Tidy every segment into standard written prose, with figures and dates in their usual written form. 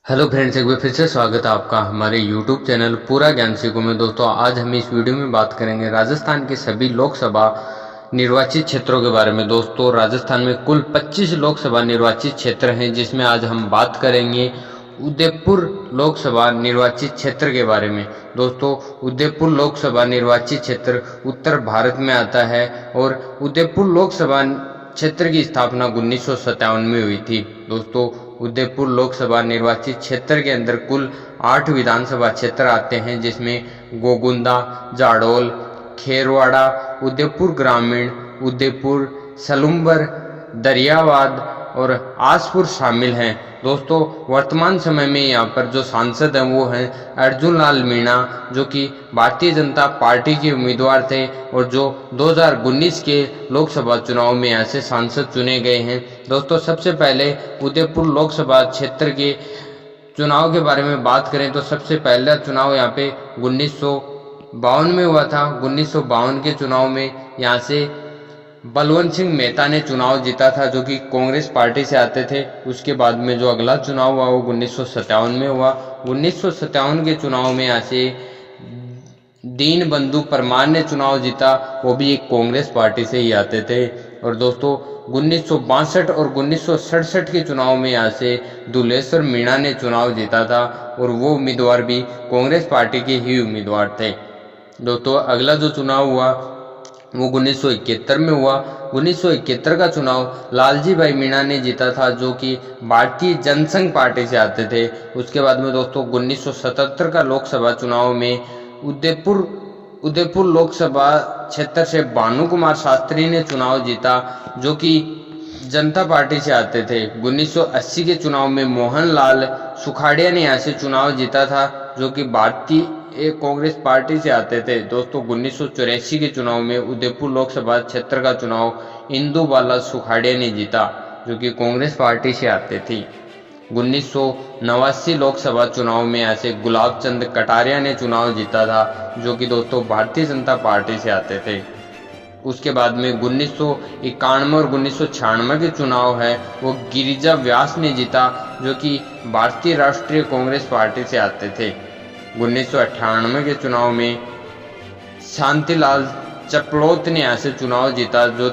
Hello friends, एक बार फिर से स्वागत है आपका हमारे यूट्यूब चैनल पूरा ज्ञान सीखो में। दोस्तों, आज हम इस वीडियो में बात करेंगे राजस्थान के सभी लोकसभा निर्वाचित क्षेत्रों के बारे में। दोस्तों, राजस्थान में कुल 25 लोकसभा निर्वाचित क्षेत्र हैं, जिसमें आज हम बात करेंगे उदयपुर लोकसभा निर्वाचित क्षेत्र के बारे में। दोस्तों, उदयपुर लोकसभा निर्वाचित क्षेत्र उत्तर भारत में आता है और उदयपुर लोकसभा क्षेत्र की स्थापना 1957 में हुई थी। दोस्तों, उदयपुर लोकसभा निर्वाचित क्षेत्र के अंदर कुल 8 विधानसभा क्षेत्र आते हैं, जिसमें गोगुंदा, जाडौल, खेरवाड़ा, उदयपुर ग्रामीण, उदयपुर, सलुम्बर, दरियावाद और आसपुर शामिल हैं। दोस्तों, वर्तमान समय में यहाँ पर जो सांसद हैं वो हैं अर्जुन लाल मीणा, जो कि भारतीय जनता पार्टी के उम्मीदवार थे और जो 2019 के लोकसभा चुनाव में यहाँ से सांसद चुने गए हैं। दोस्तों, सबसे पहले उदयपुर लोकसभा क्षेत्र के चुनाव के बारे में बात करें तो सबसे पहला चुनाव यहाँ पे 1952 में हुआ था। 1952 के चुनाव में यहाँ से बलवंत सिंह मेहता ने चुनाव जीता था, जो कि कांग्रेस पार्टी से आते थे। उसके बाद में जो अगला चुनाव हुआ वो 1957 में हुआ। 1957 के चुनाव में यहाँ से दीन बंधु परमार ने चुनाव जीता, वो भी एक कांग्रेस पार्टी से ही आते थे। और दोस्तों, 1962 और 1967 के चुनाव में यहाँ से दुलेश्वर मीणा ने चुनाव जीता था और वो उम्मीदवार भी कांग्रेस पार्टी के ही उम्मीदवार थे। दोस्तों, अगला जो चुनाव हुआ वो 1971 में हुआ। 1971 का चुनाव लालजी भाई मीणा ने जीता था, जो कि भारतीय जनसंघ पार्टी से आते थे। उसके बाद में दोस्तों 1977 का लोकसभा चुनाव में उदयपुर लोकसभा क्षेत्र से भानु कुमार शास्त्री ने चुनाव जीता, जो कि जनता पार्टी से आते थे। 1980 के चुनाव में मोहनलाल सुखाड़िया ने यहाँ से चुनाव जीता था, जो कि भारतीय कांग्रेस पार्टी से आते थे। दोस्तों, 1984 के चुनाव में उदयपुर लोकसभा क्षेत्र का चुनाव इंदु बाला सुखाड़िया ने जीता, जो कि कांग्रेस पार्टी से आते थे। 1989 लोकसभा चुनाव में ऐसे गुलाब चंद कटारिया ने चुनाव जीता था, जो कि दोस्तों भारतीय जनता पार्टी से आते थे। उसके बाद में 1991 और 1996 के चुनाव है वो गिरिजा व्यास ने जीता, जो कि भारतीय राष्ट्रीय कांग्रेस पार्टी से आते थे। 1998 के चुनाव में शांतिलाल चपड़ौत ने यहाँ से चुनाव जीता, जो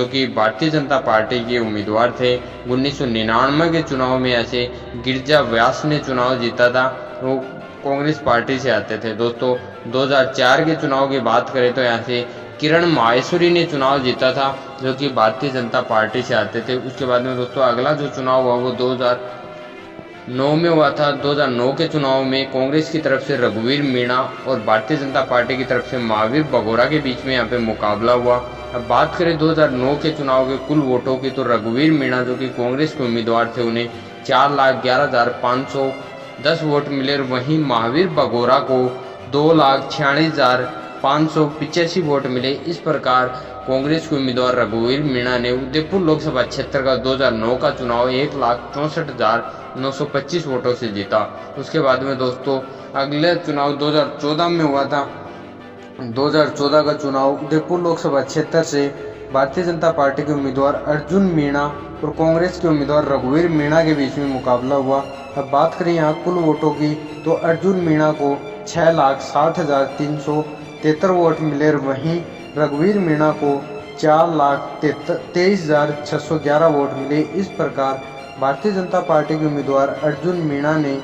कि भारतीय जनता पार्टी के उम्मीदवार थे। 1999 के चुनाव में ऐसे गिरिजा व्यास ने चुनाव जीता था, वो कांग्रेस पार्टी से आते थे। दोस्तों, 2004 के चुनाव की बात करें तो यहाँ से किरण माहेश्वरी ने चुनाव जीता था, जो कि भारतीय जनता पार्टी से आते थे। उसके बाद में दोस्तों अगला जो चुनाव हुआ वो 2009 में हुआ था। 2009 के चुनाव में कांग्रेस की तरफ से रघुवीर मीणा और भारतीय जनता पार्टी की तरफ से महावीर बघोरा के बीच में यहाँ पे मुकाबला हुआ। अब बात करें 2009 के चुनाव के कुल वोटों की, तो रघुवीर मीणा, जो कि कांग्रेस के उम्मीदवार थे, उन्हें 4,11,510 वोट मिले और वहीं महावीर बघोरा को 2,46,585 वोट मिले। इस प्रकार कांग्रेस के उम्मीदवार रघुवीर मीणा ने उदयपुर लोकसभा क्षेत्र का 2009 का चुनाव 1,64,925 वोटों से जीता। उसके बाद में दोस्तों अगले चुनाव 2014 में हुआ था। 2014 का चुनाव उदयपुर लोकसभा क्षेत्र से भारतीय जनता पार्टी के उम्मीदवार अर्जुन मीणा और कांग्रेस के उम्मीदवार रघुवीर मीणा के बीच में मुकाबला हुआ। अब बात करें यहाँ कुल वोटों की, तो अर्जुन मीणा को 6,60,373 वोट मिले और वहीं रघुवीर मीणा को 4,23,611 वोट मिले। इस प्रकार भारतीय जनता पार्टी के उम्मीदवार अर्जुन मीणा ने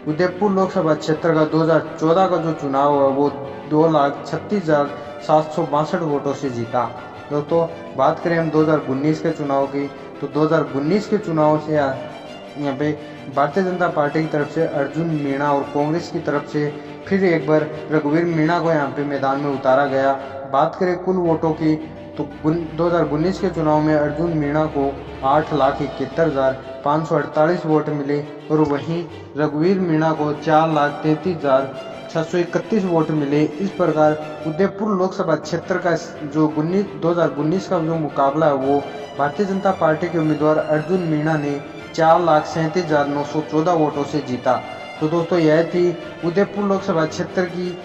उदयपुर लोकसभा क्षेत्र का 2014 का जो चुनाव हुआ वो 2,36,762 वोटों से जीता। दोस्तों, बात करें हम 2019 के चुनाव की, तो 2019 के चुनाव से यहाँ पे भारतीय जनता पार्टी की तरफ से अर्जुन मीणा और कांग्रेस की तरफ से फिर एक बार रघुवीर मीणा को यहाँ पे मैदान में उतारा गया। बात करें कुल वोटों की, तो 2019 के चुनाव में अर्जुन मीणा को 8,71,548 वोट मिले और वहीं रघुवीर मीणा को 4,33,631 वोट मिले। इस प्रकार उदयपुर लोकसभा क्षेत्र का जो 2019 का जो मुकाबला है वो भारतीय जनता पार्टी के उम्मीदवार अर्जुन मीणा ने 4,37,914 वोटों से जीता। तो दोस्तों, यह थी उदयपुर लोकसभा क्षेत्र की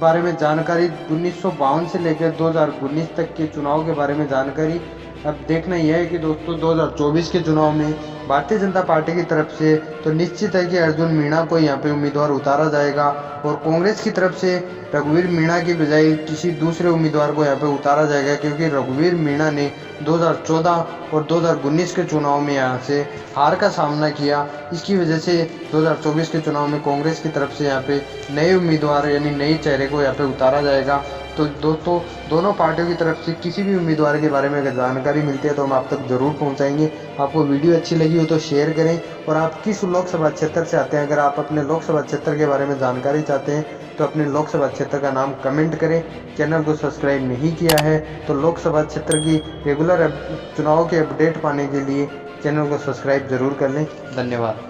बारे में जानकारी। 1952 से लेकर 2019 तक के चुनाव के बारे में जानकारी। अब देखना यह है कि दोस्तों 2024 के चुनाव में भारतीय जनता पार्टी की तरफ से तो निश्चित है कि अर्जुन मीणा को यहाँ पे उम्मीदवार उतारा जाएगा और कांग्रेस की तरफ से रघुवीर मीणा की बजाय किसी दूसरे उम्मीदवार को यहाँ पे उतारा जाएगा, क्योंकि रघुवीर मीणा ने 2014 और 2019 के चुनाव में यहाँ से हार का सामना किया। इसकी वजह से 2024 के चुनाव में कांग्रेस की तरफ से यहाँ पे नए उम्मीदवार यानी नए चेहरे को यहाँ पे उतारा जाएगा। तो दोस्तों दोनों पार्टियों की तरफ से किसी भी उम्मीदवार के बारे में अगर जानकारी मिलती है तो हम आप तक जरूर पहुंचाएंगे। आपको वीडियो अच्छी लगी हो तो शेयर करें, और आप किस लोकसभा क्षेत्र से आते हैं, अगर आप अपने लोकसभा क्षेत्र के बारे में जानकारी चाहते हैं तो अपने लोकसभा क्षेत्र का नाम कमेंट करें। चैनल को सब्सक्राइब नहीं किया है तो लोकसभा क्षेत्र की रेगुलर चुनाव के अपडेट पाने के लिए चैनल को सब्सक्राइब जरूर कर लें। धन्यवाद।